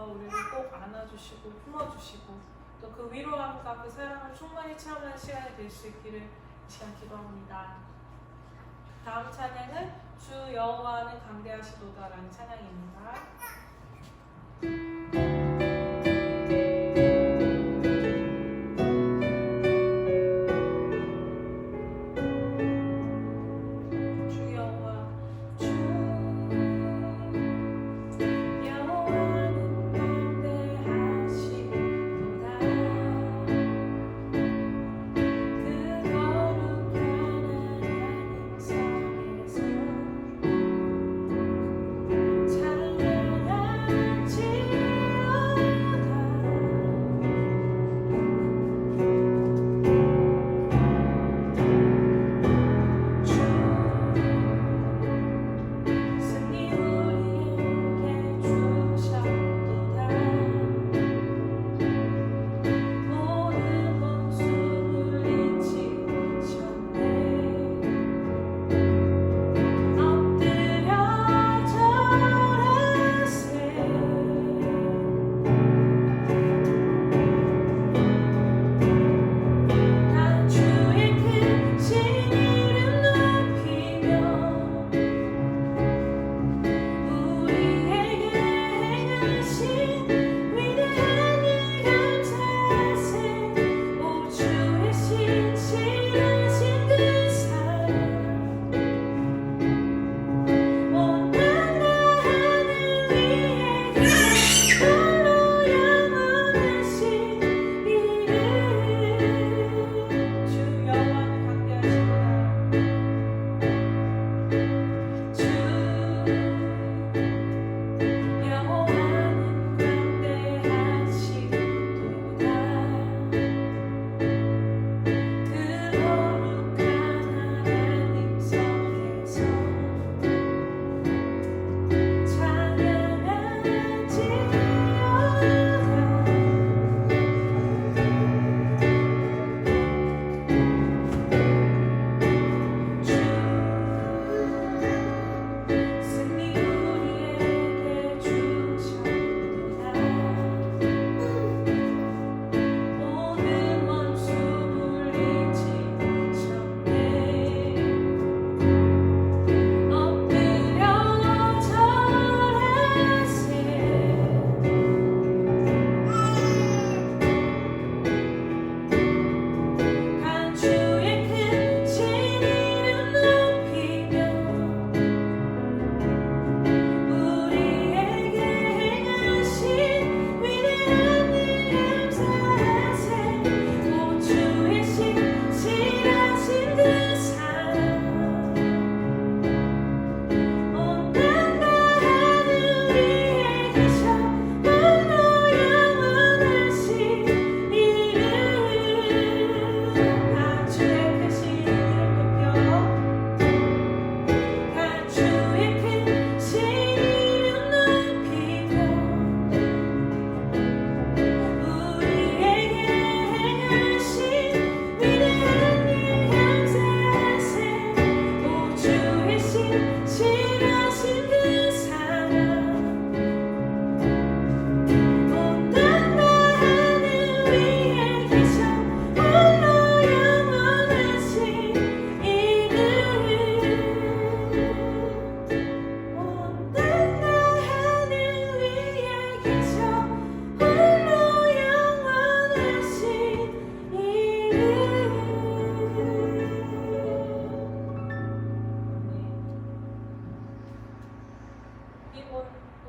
우리를 꼭 안아주시고 품어주시고 또 그 위로함과 그 사랑을 충만히 체험하는 시간이 될 수 있기를 이 시간 기도합니다. 다음 찬양은 주 여호와는 강대하시도다라는 찬양입니다.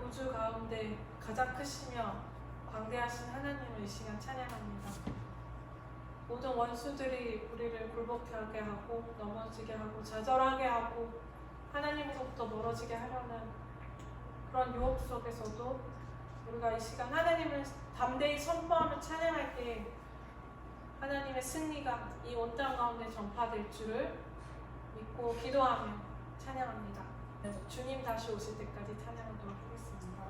우주 가운데 가장 크시며 광대하신 하나님을 이 시간 찬양합니다. 모든 원수들이 우리를 굴복하게 하고 넘어지게 하고 좌절하게 하고 하나님으로부터 멀어지게 하려는 그런 유혹 속에서도 우리가 이 시간 하나님을 담대히 선포하며 찬양할 때 하나님의 승리가 이 온 땅 가운데 전파될 줄을 믿고 기도하며 찬양합니다. 주님 다시 오실 때까지 찬양하도록 하겠습니다.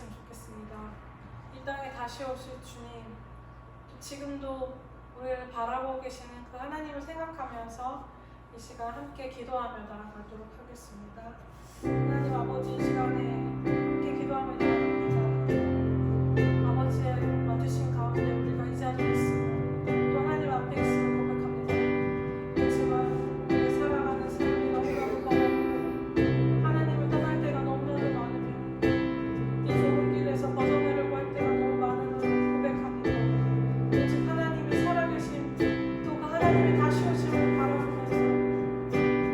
있으면 좋겠습니다. 이 땅에 다시 오실 주님, 또 지금도 우리를 바라보고 계시는 그 하나님을 생각하면서 이 시간 함께 기도하며 나아가도록 하겠습니다. 하나님 아버지, 이 시간에 함께 기도하며 나아갑니다. 아버지의 와주신 가운데 우리가 이 자리에 있으며 또 하나님 앞에 있음을 고백합니다. 그렇지만 우리의 살아가는 삶이 너무너무 버겁고 하나님을 떠날 때가 너무너무 많으며 이 좁은 길에서 벗어나려고 할 때가 너무 많음을 고백합니다. 오직 하나님이 살아계신 또 그 하나님의 다시 오심을 바라보면서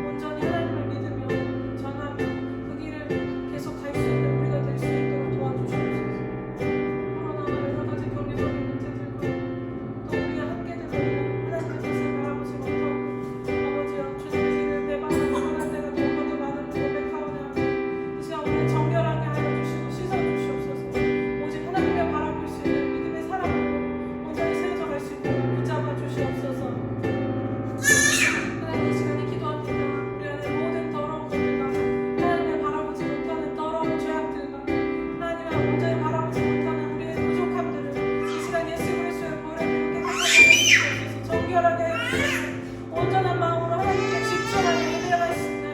온전히 하나님을 믿으며 전하며 그 길을 계속 갈 수 있는 우리가 될 수 있도록 도와주시옵소서. 코로나와 여러 가지 경제적인 문제들과 또 우리가 함께 되면 하나님의 뜻을 바라보지 못하고 아버지여 주님의 길을 배반하고 떠날 때가 너무나도 많음을 고백하오나니 이 시간 우리를 정결하게 하여 주시고 씻어주시옵소서. 오직 하나님을 바라볼 수 있는 믿음의 사람으로 온전히 세워져 갈 수 있도록 붙잡아 주시옵소서. 하나님 이 시간에 기도합니다. 우리 안에 모든 더러운 것들과 하나님을 바라보지 못하는 더러운 죄악들과 하나님을 온전히 바라보지 못하는 우리의 부족함들을 이 시간 예수 그리스도의 보혈에 깨끗하게 해주시옵소서. 정결하게 해주시옵소서. 온전한 마음으로 하나님께 집중하며 예배할 수 있는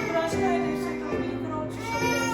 그런 시간이 될 수 있도록 이끌어 주시옵소서.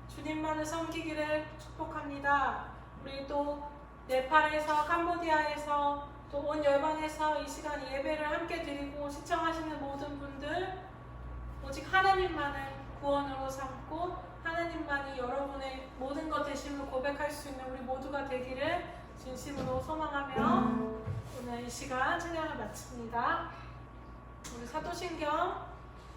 주님만을 섬기기를 축복합니다. 우리 또 네팔에서 캄보디아에서 또 온 열방에서 이 시간 예배를 함께 드리고 시청하시는 모든 분들 오직 하나님만을 구원으로 삼고 하나님만이 여러분의 모든 것 되심을 고백할 수 있는 우리 모두가 되기를 진심으로 소망하며 오늘 이 시간 찬양을 마칩니다. 우리 사도신경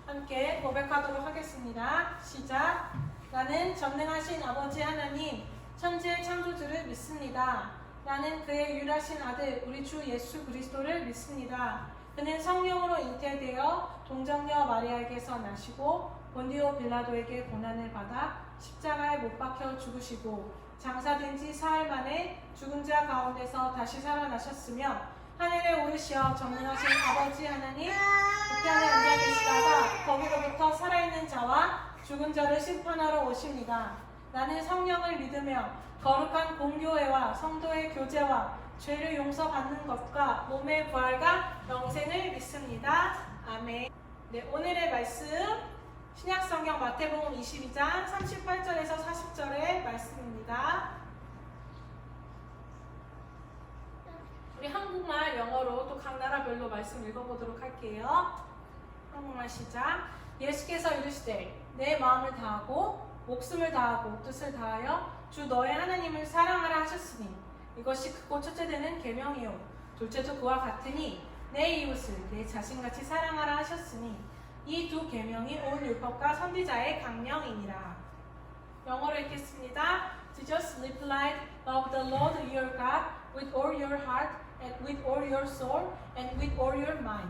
함께 고백하도록 하겠습니다. 시작. 나는 전능하신 아버지 하나님, 천지의 창조주를 믿습니다. 나는 그의 유일하신 아들, 우리 주 예수 그리스도를 믿습니다. 그는 성령으로 잉태되어 동정녀 마리아에게서 나시고 본디오 빌라도에게 고난을 받아 십자가에 못 박혀 죽으시고 장사된 지 사흘 만에 죽은 자 가운데서 다시 살아나셨으며 하늘에 오르시어 전능하신 아버지 하나님 우편에 앉아 계시다가 거기로부터 살아있는 자와 죽은 자를 심판하러 오십니다. 나는 성령을 믿으며 거룩한 공교회와 성도의 교제와 죄를 용서받는 것과 몸의 부활과 영생을 믿습니다. 아멘. 네, 오늘의 말씀 신약성경 마태복음 22장 38절에서 40절의 말씀입니다. 우리 한국말, 영어로 또 각 나라별로 말씀 읽어보도록 할게요. 한국말 시작. 예수께서 이르시되 내 마음을 다하고 목숨을 다하고 뜻을 다하여 주 너의 하나님을 사랑하라 하셨으니 이것이 크고 첫째 되는 계명이요 둘째도 그와 같으니 내 이웃을 내 자신같이 사랑하라 하셨으니 이 두 계명이 온 율법과 선지자의 강령이니라. 영어로 읽겠습니다. Jesus replied, love the Lord your God with all your heart and with all your soul and with all your mind.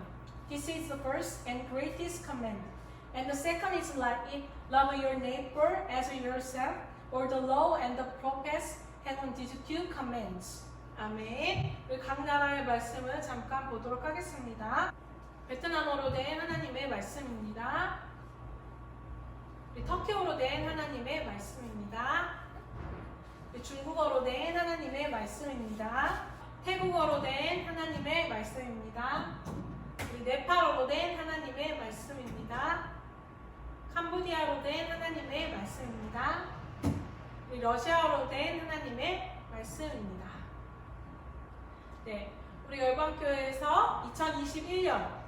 This is the first and greatest command. And the second is like it, love your neighbor as yourself, or the law and the prophets hang on these two commands. 아멘. 우리 각 나라의 말씀을 잠깐 보도록 하겠습니다. 베트남어로 된 하나님의 말씀입니다. 우리 터키어로 된 하나님의 말씀입니다. 우리 중국어로 된 하나님의 말씀입니다. 태국어로 된 하나님의 말씀입니다. 우리 네팔어로 된 하나님의 말씀입니다. 캄보디아로 된 하나님의 말씀입니다. 우리 러시아어로 된 하나님의 말씀입니다. 네, 우리 열방교회에서 2021년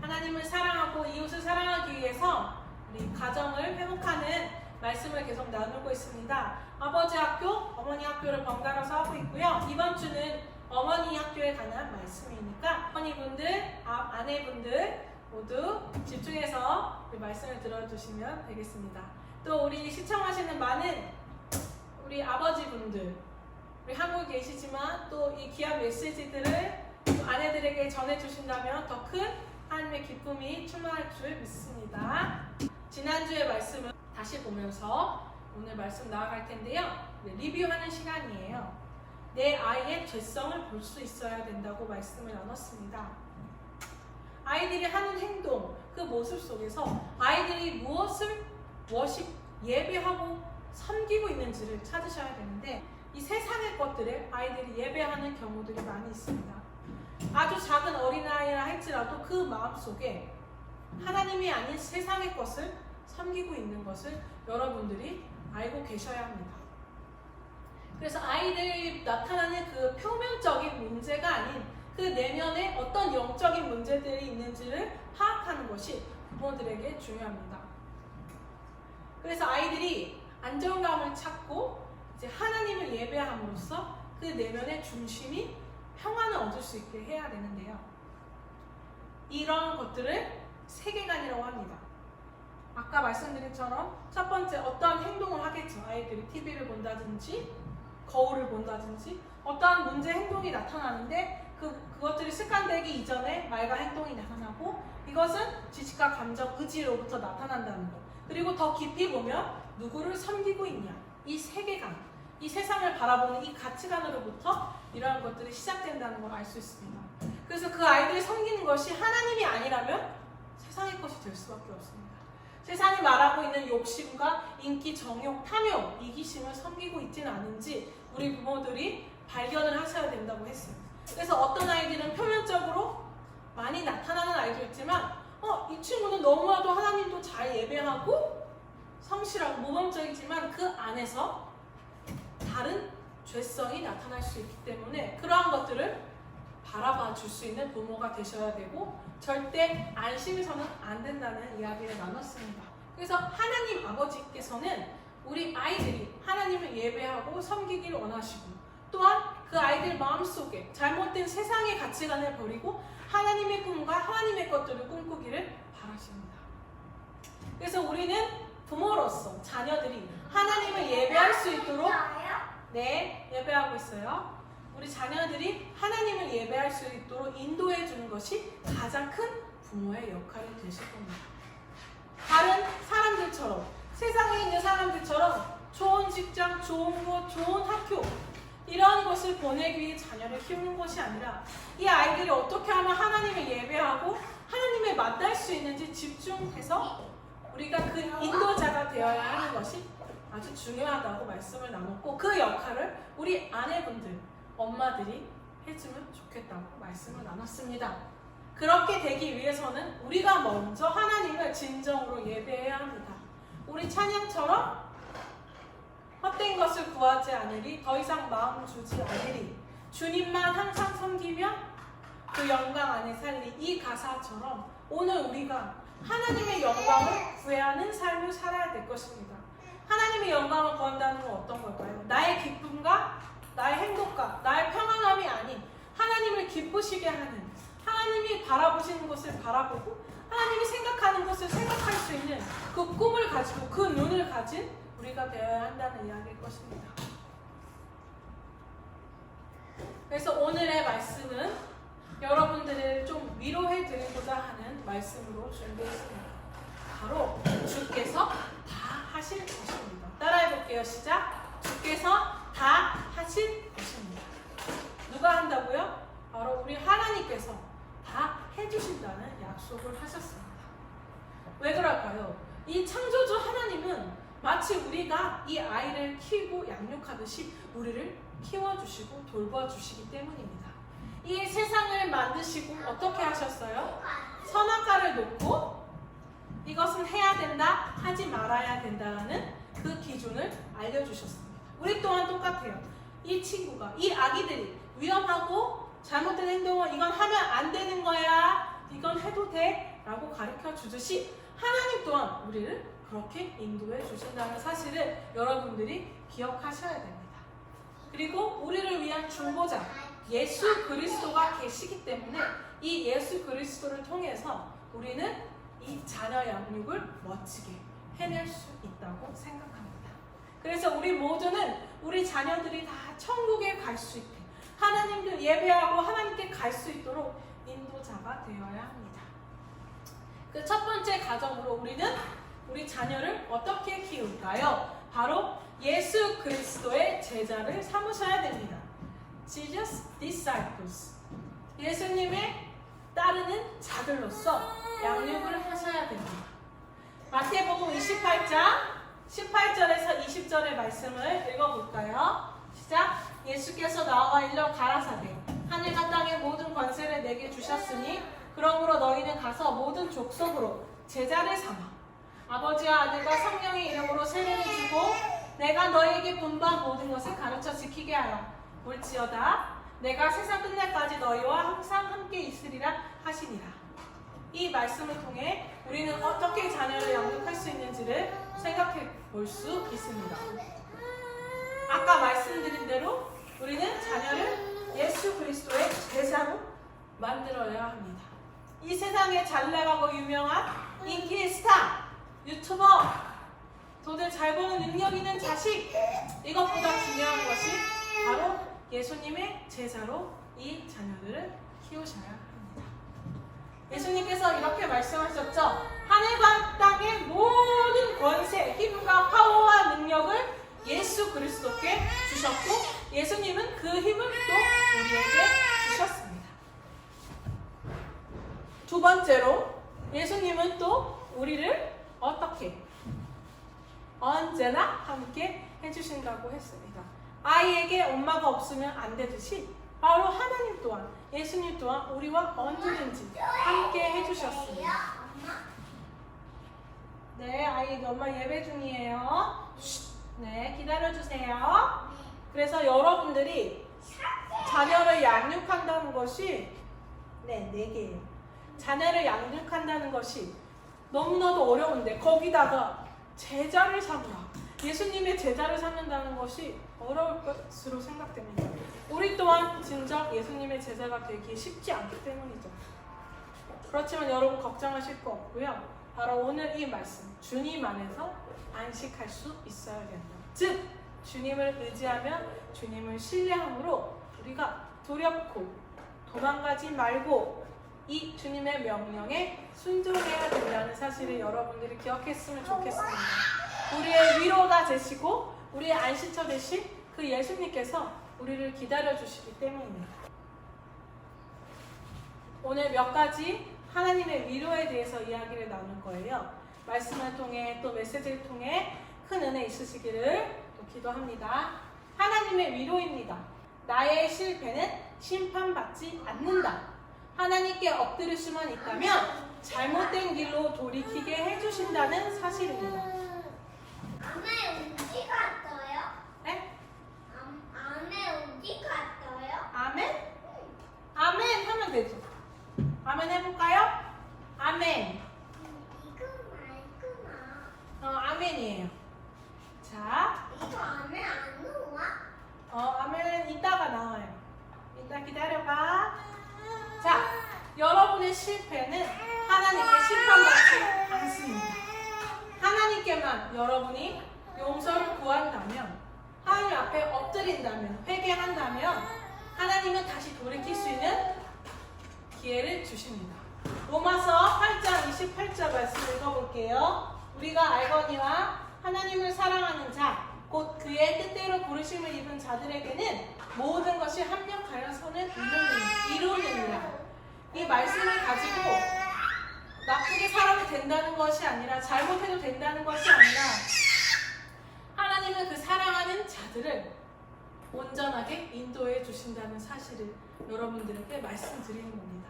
하나님을 사랑하고 이웃을 사랑하기 위해서 우리 가정을 회복하는 말씀을 계속 나누고 있습니다. 아버지 학교, 어머니 학교를 번갈아서 하고 있고요. 이번 주는 어머니 학교에 관한 말씀이니까 어머니분들, 아내분들 모두 집중해서 우리 말씀을 들어주시면 되겠습니다. 또 우리 시청하시는 많은 우리 아버지분들, 우리 한국에 계시지만 또 이 귀한 메시지들을 아내들에게 전해주신다면 더 큰 하나님의 기쁨이 충만할 줄 믿습니다. 지난주의 말씀을 다시 보면서 오늘 말씀 나아갈 텐데요. 리뷰하는 시간이에요. 내 아이의 죄성을 볼 수 있어야 된다고 말씀을 나눴습니다. 아이들이 하는 행동, 그 모습 속에서 아이들이 무엇을 예배하고 섬기고 있는지를 찾으셔야 되는데 이 세상의 것들을 아이들이 예배하는 경우들이 많이 있습니다. 아주 작은 어린아이라 할지라도 그 마음속에 하나님이 아닌 세상의 것을 섬기고 있는 것을 여러분들이 알고 계셔야 합니다. 그래서 아이들이 나타나는 그 표면적인 문제가 아닌 그 내면에 어떤 영적인 문제들이 있는지를 파악하는 것이 부모들에게 중요합니다. 그래서 아이들이 안정감을 찾고 이제 하나님을 예배함으로써 그 내면의 중심이 평안을 얻을 수 있게 해야 되는데요. 이런 것들을 세계관이라고 합니다. 아까 말씀드린 처럼 첫 번째 어떠한 행동을 하겠죠. 아이들이 TV를 본다든지 거울을 본다든지 어떠한 문제 행동이 나타나는데 그것들이 습관되기 이전에 말과 행동이 나타나고 이것은 지식과 감정, 의지로부터 나타난다는 것. 그리고 더 깊이 보면 누구를 섬기고 있냐. 이 세계관, 이 세상을 바라보는 이 가치관으로부터 이러한 것들이 시작된다는 걸 알 수 있습니다. 그래서 그 아이들이 섬기는 것이 하나님이 아니라면 세상의 것이 될 수밖에 없습니다. 세상이 말하고 있는 욕심과 인기, 정욕, 탐욕, 이기심을 섬기고 있지는 않은지 우리 부모들이 발견을 하셔야 된다고 했어요. 그래서 어떤 아이들은 표면적으로 많이 나타나는 아이도 있지만 이 친구는 너무나도 하나님도 잘 예배하고 성실하고 모범적이지만 그 안에서 다른 죄성이 나타날 수 있기 때문에 그러한 것들을 바라봐 줄 수 있는 부모가 되셔야 되고 절대 안심해서는 안 된다는 이야기를 나눴습니다. 그래서 하나님 아버지께서는 우리 아이들이 하나님을 예배하고 섬기기를 원하시고 또한 그 아이들 마음속에 잘못된 세상의 가치관을 버리고 하나님의 꿈과 하나님의 것들을 꿈꾸기를 바라십니다. 그래서 우리는 부모로서 자녀들이 하나님을 예배할 수 있도록 네, 예배하고 있어요. 우리 자녀들이 하나님을 예배할 수 있도록 인도해 주는 것이 가장 큰 부모의 역할이 되실 겁니다. 다른 사람들처럼, 세상에 있는 사람들처럼 좋은 직장, 좋은 곳, 좋은 학교 이런 것을 보내기 위해 자녀를 키우는 것이 아니라 이 아이들이 어떻게 하면 하나님을 예배하고 하나님을 만날 수 있는지 집중해서 우리가 그 인도자가 되어야 하는 것이 아주 중요하다고 말씀을 나눴고, 그 역할을 우리 아내분들, 엄마들이 해주면 좋겠다고 말씀을 나눴습니다. 그렇게 되기 위해서는 우리가 먼저 하나님을 진정으로 예배해야 합니다. 우리 찬양처럼 헛된 것을 구하지 않으리, 더 이상 마음 주지 않으리, 주님만 항상 섬기며 그 영광 안에 살리, 이 가사처럼 오늘 우리가 하나님의 영광을 구해하는 삶을 살아야 될 것입니다. 하나님의 영광을 구한다는 건 어떤 걸까요? 나의 기쁨과 나의 행복과 나의 평안함이 아닌 하나님을 기쁘시게 하는, 하나님이 바라보시는 것을 바라보고 하나님이 생각하는 것을 생각할 수 있는 그 꿈을 가지고 그 눈을 가진 우리가 되어야 한다는 이야기일 것입니다. 그래서 오늘의 말씀은 여러분들을 좀 위로해 드리고자 하는 말씀으로 준비했습니다. 바로 주께서 다 하실 것입니다. 따라해 볼게요. 시작. 주께서 다 하실 것입니다. 누가 한다고요? 바로 우리 하나님께서 다 해주신다는 약속을 하셨습니다. 왜 그럴까요? 이 창조주 하나님은 마치 우리가 이 아이를 키우고 양육하듯이 우리를 키워주시고 돌봐주시기 때문입니다. 이 세상을 만드시고 어떻게 하셨어요? 선악과를 놓고 이것은 해야 된다, 하지 말아야 된다라는 그 기준을 알려주셨습니다. 우리 또한 똑같아요. 이 친구가, 이 아기들이 위험하고 잘못된 행동을 이건 하면 안 되는 거야, 이건 해도 돼 라고 가르쳐 주듯이 하나님 또한 우리를 그렇게 인도해 주신다는 사실을 여러분들이 기억하셔야 됩니다. 그리고 우리를 위한 중보자 예수 그리스도가 계시기 때문에 이 예수 그리스도를 통해서 우리는 이 자녀 양육을 멋지게 해낼 수 있다고 생각합니다. 그래서 우리 모두는 우리 자녀들이 다 천국에 갈 수 있게, 하나님을 예배하고 하나님께 갈 수 있도록 인도자가 되어야 합니다. 그 첫 번째 가정으로 우리는 우리 자녀를 어떻게 키울까요? 바로 예수 그리스도의 제자를 삼으셔야 됩니다. Jesus disciples. 예수님의 따르는 자들로서 양육을 하셔야 됩니다. 마태복음 28장 18절에서 20절의 말씀을 읽어볼까요? 시작. 예수께서 나와 일러 가라사대 하늘과 땅의 모든 권세를 내게 주셨으니 그러므로 너희는 가서 모든 족속으로 제자를 삼아 아버지와 아들과 성령의 이름으로 세례를 주고 내가 너희에게 분부한 모든 것을 가르쳐 지키게 하여 올지어다 내가 세상 끝날까지 너희와 항상 함께 있으리라 하시니라. 이 말씀을 통해 우리는 어떻게 자녀를 양육할 수 있는지를 생각해 볼 수 있습니다. 아까 말씀드린 대로 우리는 자녀를 예수 그리스도의 제자로 만들어야 합니다. 이 세상에 잘 나가고 유명한 인기 스타, 유튜버, 돈을 잘 버는 능력 있는 자식, 이것보다 중요한 것이 바로 예수님의 제자로 이 자녀들을 키우셔야 합니다. 예수님께서 이렇게 말씀하셨죠. 하늘과 땅의 모든 권세, 힘과 파워와 능력을 예수 그리스도께 주셨고 예수님은 그 힘을 또 우리에게 주셨습니다. 두 번째로 예수님은 또 우리를 어떻게 언제나 함께 해주신다고 했습니다. 아이에게 엄마가 없으면 안 되듯이 바로 하나님 또한 예수님 또한 우리와 언제든지 함께 해주셨습니다. 네, 아이 엄마 예배 중이에요. 네, 기다려주세요. 그래서 여러분들이 자녀를 양육한다는 것이 네 개예요. 자녀를 양육한다는 것이 너무나도 어려운데 거기다가 제자를 삼으라. 예수님의 제자를 삼는다는 것이 어려울 것으로 생각됩니다. 우리 또한 진정 예수님의 제자가 되기 쉽지 않기 때문이죠. 그렇지만 여러분 걱정하실 거 없고요. 바로 오늘 이 말씀, 주님 안에서 안식할 수 있어야 된다. 즉 주님을 의지하며 주님을 신뢰함으로 우리가 두렵고 도망가지 말고 이 주님의 명령에 순종해야 된다는 사실을 여러분들이 기억했으면 좋겠습니다. 우리의 위로가 되시고 우리의 안식처 되신 그 예수님께서 우리를 기다려주시기 때문입니다. 오늘 몇 가지 하나님의 위로에 대해서 이야기를 나눌 거예요. 말씀을 통해 또 메시지를 통해 큰 은혜 있으시기를 또 기도합니다. 하나님의 위로입니다. 나의 실패는 심판받지 않는다. 하나님께 엎드릴 수만 있다면 잘못된 길로 돌이키게 해주신다는 사실입니다. 아멘 어디 갔어요? 네? 아멘 어디 갔어요? 아멘? 아멘 하면 되죠. 아멘 해볼까요? 아멘. 이거 말구나. 아멘이에요. 자, 이거 아멘 안 나와? 아멘 이따가 나와요. 이따 기다려봐. 자, 여러분의 실패는 하나님께 심판받지 않습니다. 하나님께만 여러분이 용서를 구한다면, 하나님 앞에 엎드린다면, 회개한다면 하나님은 다시 돌이킬 수 있는 기회를 주십니다. 로마서 8장 28절 말씀 읽어볼게요. 우리가 알거니와 하나님을 사랑하는 자, 곧 그의 뜻대로 부르심을 입은 자들에게는 모든 것이 합력하여서는 이루느니라. 이 말씀을 가지고 나쁘게 살아도 된다는 것이 아니라, 잘못해도 된다는 것이 아니라, 하나님은 그 사랑하는 자들을 온전하게 인도해 주신다는 사실을 여러분들에게 말씀드리는 겁니다.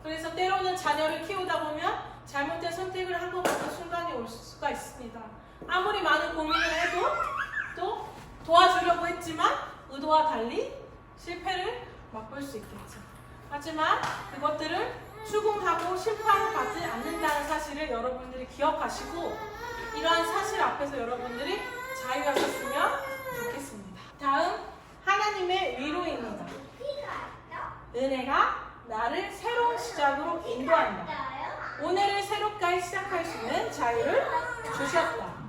그래서 때로는 자녀를 키우다 보면 잘못된 선택을 한 것 같은 순간이 올 수가 있습니다. 아무리 많은 고민을 해도 또 도와주려고 했지만 의도와 달리 실패를 맛볼 수 있겠죠. 하지만 그것들을 추궁하고 심판을 받지 않는다는 사실을 여러분들이 기억하시고, 이러한 사실 앞에서 여러분들이 자유하셨으면 좋겠습니다. 다음, 하나님의 위로입니다. 은혜가 나를 새로운 시작으로 인도한다. 오늘을 새롭게 시작할 수 있는 자유를 주셨다.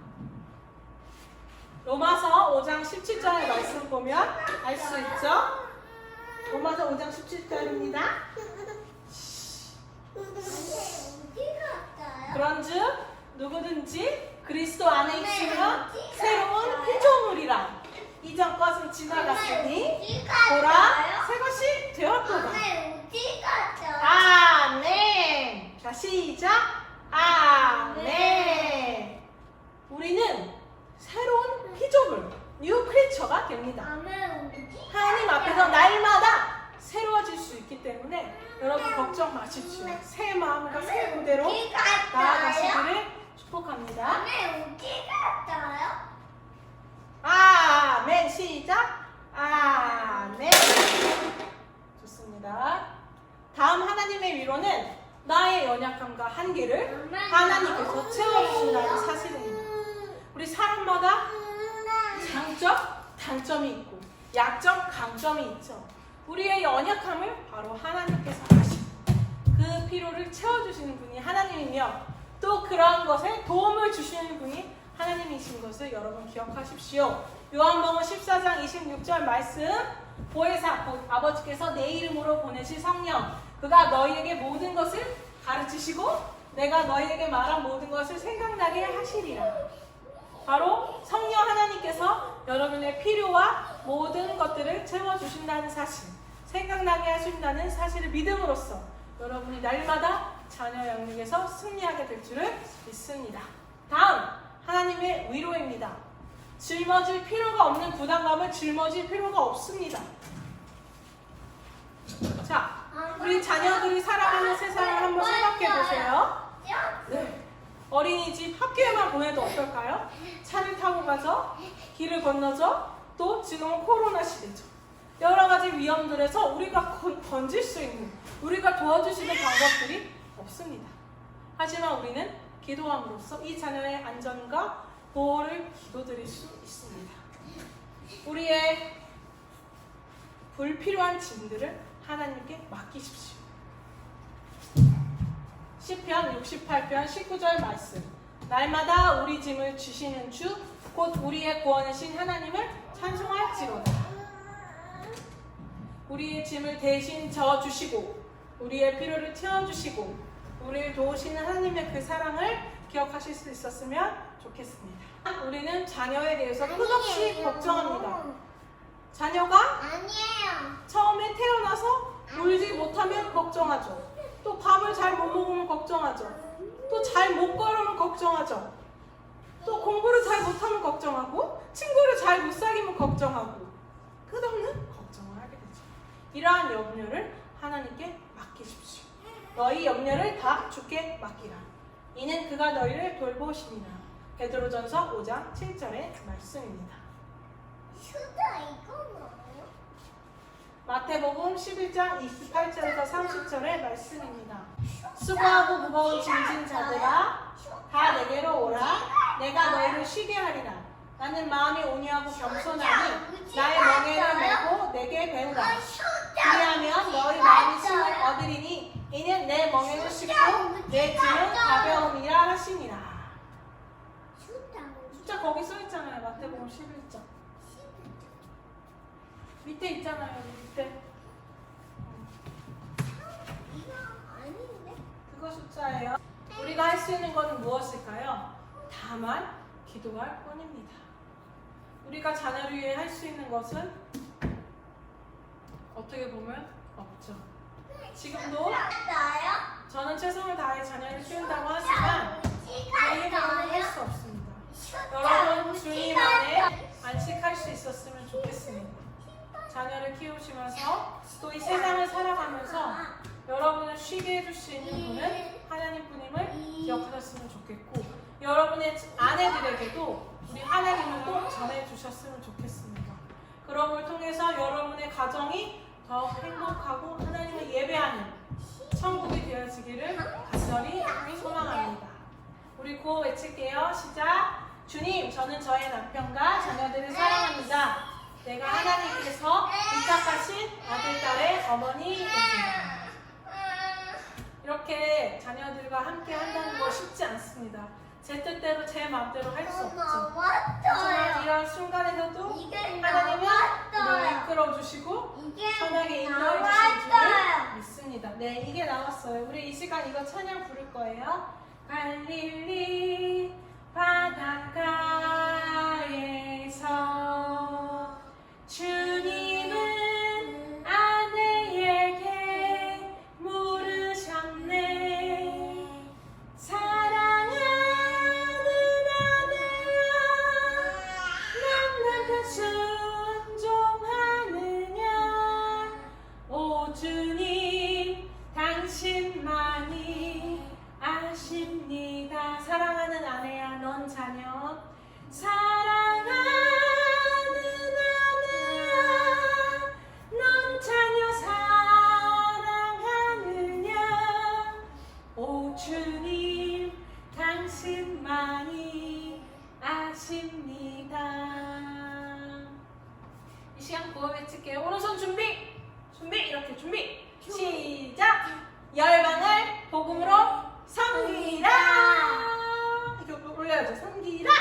로마서 5장 17절의 말씀 보면 알 수 있죠? 로마서 5장 17절입니다. 그런즉 누구든지 그리스도 안에 있으면 새로운 피조물이라. 이전 것은 지나갔으니 보라 새 것이 되었도다. 아멘. 자, 시작. 아멘. 우리는 새로운 피조물, 뉴 크리처가 됩니다. 하나님 앞에서 날마다 새로워질 수 있기 때문에 여러분 걱정 마십시오. 새 마음과 새 무대로 나아가시기를 축복합니다. 아멘. 시작. 아멘. 좋습니다. 다음 하나님의 위로는 나의 연약함과 한계를 하나님께서 채워주신다는 사실입니다. 우리 사람마다 장점, 단점이 있고 약점, 강점이 있죠. 우리의 연약함을 바로 하나님께서 하시고 그 필요를 채워주시는 분이 하나님이며, 또 그러한 것에 도움을 주시는 분이 하나님이신 것을 여러분 기억하십시오. 요한복음 14장 26절 말씀, 보혜사 곧 아버지께서 내 이름으로 보내실 성령, 그가 너희에게 모든 것을 가르치시고 내가 너희에게 말한 모든 것을 생각나게 하시리라. 바로 성령 하나님께서 여러분의 필요와 모든 것들을 채워주신다는 사실, 생각나게 하신다는 사실을 믿음으로써 여러분이 날마다 자녀 양육에서 승리하게 될 줄을 믿습니다. 다음, 하나님의 위로입니다. 짊어질 필요가 없는 부담감을 짊어질 필요가 없습니다. 자, 우리 자녀들이 살아가는 세상을 한번 생각해 보세요. 네. 어린이집 학교에만 보내도 어떨까요? 차를 타고 가죠, 길을 건너죠, 또 지금은 코로나 시대죠. 여러 가지 위험들에서 우리가 건질 수 있는, 우리가 도와줄 수 있는 방법들이 없습니다. 하지만 우리는 기도함으로써 이 자녀의 안전과 보호를 기도드릴 수 있습니다. 우리의 불필요한 짐들을 하나님께 맡기십시오. 시편 68편 19절 말씀. 날마다 우리 짐을 주시는 주 곧 우리의 구원이신 하나님을 찬송할지로다. 우리의 짐을 대신 져주시고 우리의 필요를 채워주시고 우리를 도우시는 하나님의 그 사랑을 기억하실 수 있었으면 좋겠습니다. 우리는 자녀에 대해서 끝없이 걱정합니다. 자녀가 아니에요. 처음에 태어나서 울지 못하면 걱정하죠. 또 밥을 잘 못 먹으면 걱정하죠. 또 잘 못 걸으면 걱정하죠. 또 공부를 잘 못하면 걱정하고 친구를 잘 못 사귀면 걱정하고 끝없는 걱정을 하게 되죠. 이러한 염려를 하나님께 맡기십시오. 너희 염려를 다 주께 맡기라. 이는 그가 너희를 돌보시니라. 베드로전서 5장 7절의 말씀입니다. 수다 이거 뭐예요? 마태복음 11장 28절에서 30절의 말씀입니다. 수고하고 무거운 짐진 자들아 다 내게로 오라. 내가 너희를 쉬게 하리라. 나는 마음이 온유하고 겸손하니 나의 멍에를 메고 내게 배우라. 그리하면 너희 마음이 힘을 얻으리니 이는 내 멍에를 싣고 내 짐은 가벼움이라 하시니라. 숫자 거기 써있잖아요. 마태복음 11장 밑에 있잖아요. 여기 밑에 이거 아닌데? 그거 숫자예요. 우리가 할 수 있는 것은 무엇일까요? 다만 기도할 뿐입니다. 우리가 자녀를 위해 할 수 있는 것은 어떻게 보면 없죠. 지금도 저는 최선을 다해 자녀를 키운다고 하지만 제 힘으로는 할 수 없습니다. 여러분 주님 안에 안식할 수 있었으면 좋겠습니다. 자녀를 키우시면서 또 이 세상을 살아가면서 여러분을 쉬게 해줄 수 있는 분은 하나님뿐임을 기억하셨으면 좋겠고 여러분의 아내들에게도 우리 하나님을 꼭 전해주셨으면 좋겠습니다. 그런 걸 통해서 여러분의 가정이 더 행복하고 하나님을 예배하는 천국이 되어지기를 간절히 소망합니다. 우리 구호 외칠게요. 시작! 주님, 저는 저의 남편과 자녀들을 사랑합니다. 내가 하나님께서 부탁하신 아들, 딸의 어머니입니다. 이렇게 자녀들과 함께 한다는 거 쉽지 않습니다. 제 뜻대로 제 마음대로 할 수 없죠. 하지만 이런 순간에서도 하나님은 우리를 이끌어 주시고 선하게 인도해 주실 줄을 믿습니다. 네, 이게 나왔어요. 우리 이 시간 이거 찬양 부를 거예요. 갈릴리 바닷가에서 주님은 아내에게 물으셨네. 사랑하는 아내야, 난 남편 순종하느냐. 오 주님, 당신만이 아십니다. 사랑하는 아내야, 넌 자녀. 사랑하는 아내야, 넌 자녀 사랑하느냐. 오 주님, 당신만이 아십니다. 이 시간 구호 외칠게요. 오른손 준비! 준비! 이렇게 준비! 시작! 열방을 복음으로 섬기라! 이렇게 올려야죠. 섬기라!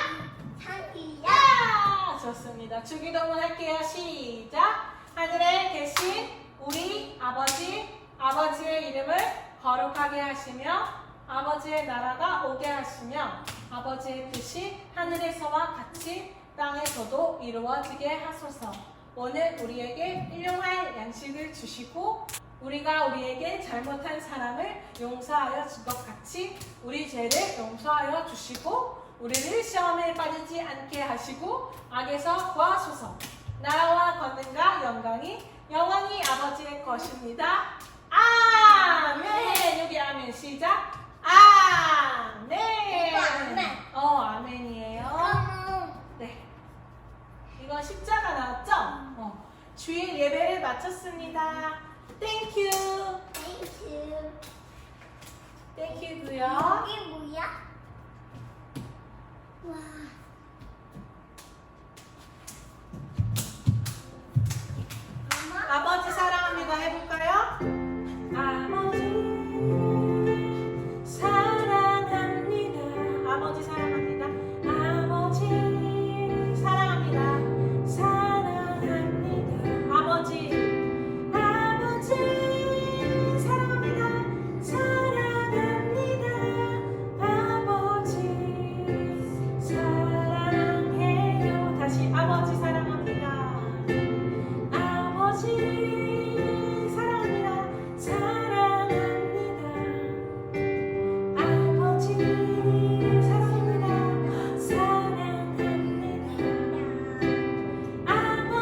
좋습니다. 주기도문 할게요. 시작! 하늘에 계신 우리 아버지의 이름을 거룩하게 하시며 아버지의 나라가 오게 하시며 아버지의 뜻이 하늘에서와 같이 땅에서도 이루어지게 하소서. 오늘 우리에게 일용할 양식을 주시고 우리가 우리에게 잘못한 사람을 용서하여 준 것 같이 우리 죄를 용서하여 주시고 우리를 시험에 빠지지 않게 하시고 악에서 구하소서. 나라와 권능과 영광이 영원히 아버지의 것입니다. 아멘. 여기 아멘 시작. 아멘. 아멘이에요. 네. 이건 십자가 나왔죠? 주일 예배를 마쳤습니다. 땡큐. 땡큐고요. 이게 뭐야? 와. 아버지 사랑합니다 해볼까요? 아버지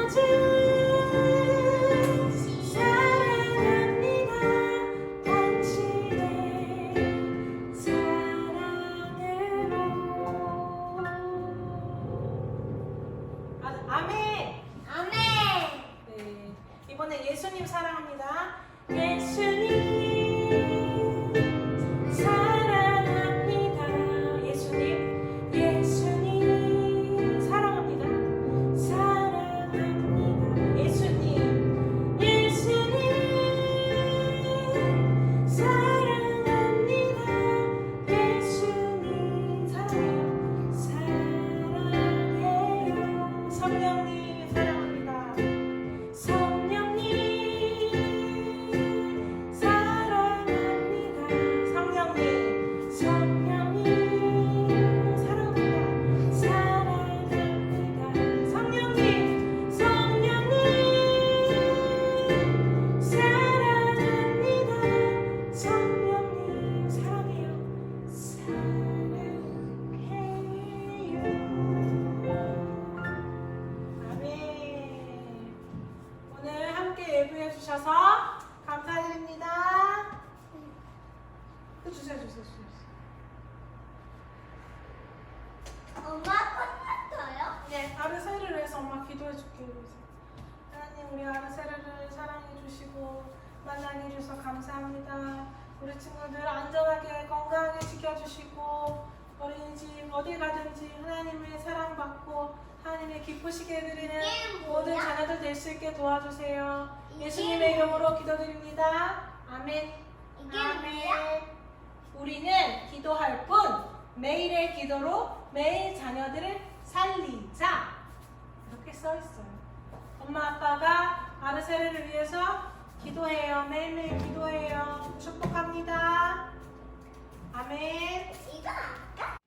아주 사랑합니다. 당신의 사랑으로. 아멘. 아멘. 네, 이번에 예수님 사랑합니다. 예수님 사랑합니다. 예수님, 예수님 사랑합니다. 사랑합니다. 예수님, 예수님 사랑합니다. 예수님 사랑해요. 사랑해요. 성령님 사랑합니다. 성령님 사랑합니다. 성령님, 성령님 사랑합니다. 사랑합니다. 성령님, 성령님 사랑합니다. 성령님 사랑해요. 사랑해요. 아멘. 오늘 함께 예배해 주셔서 감사드립니다. 주세요. 엄마 끝났어요? 네, 아르세르를 해서 엄마 기도해 줄게요. 하나님, 우리 아르세르를 사랑해 주시고 만나게 해주셔서 감사합니다. 우리 친구들 안전하게 건강하게 지켜주시고 어린이집 어디 가든지 하나님의 사랑받고 하나님의 기쁘시게 해드리는 이게 모든 뭐야? 자녀들 될 수 있게 도와주세요. 이게 예수님의 이름으로 기도드립니다. 아멘. 이게 아멘. 뭐야? 우리는 기도할 뿐 매일의 기도로 매일 자녀들을 살리자. 이렇게 써 있어요. 엄마 아빠가 아르세르를 위해서 기도해요. 매일매일 기도해요. 축복합니다. 아멘. 이거 아까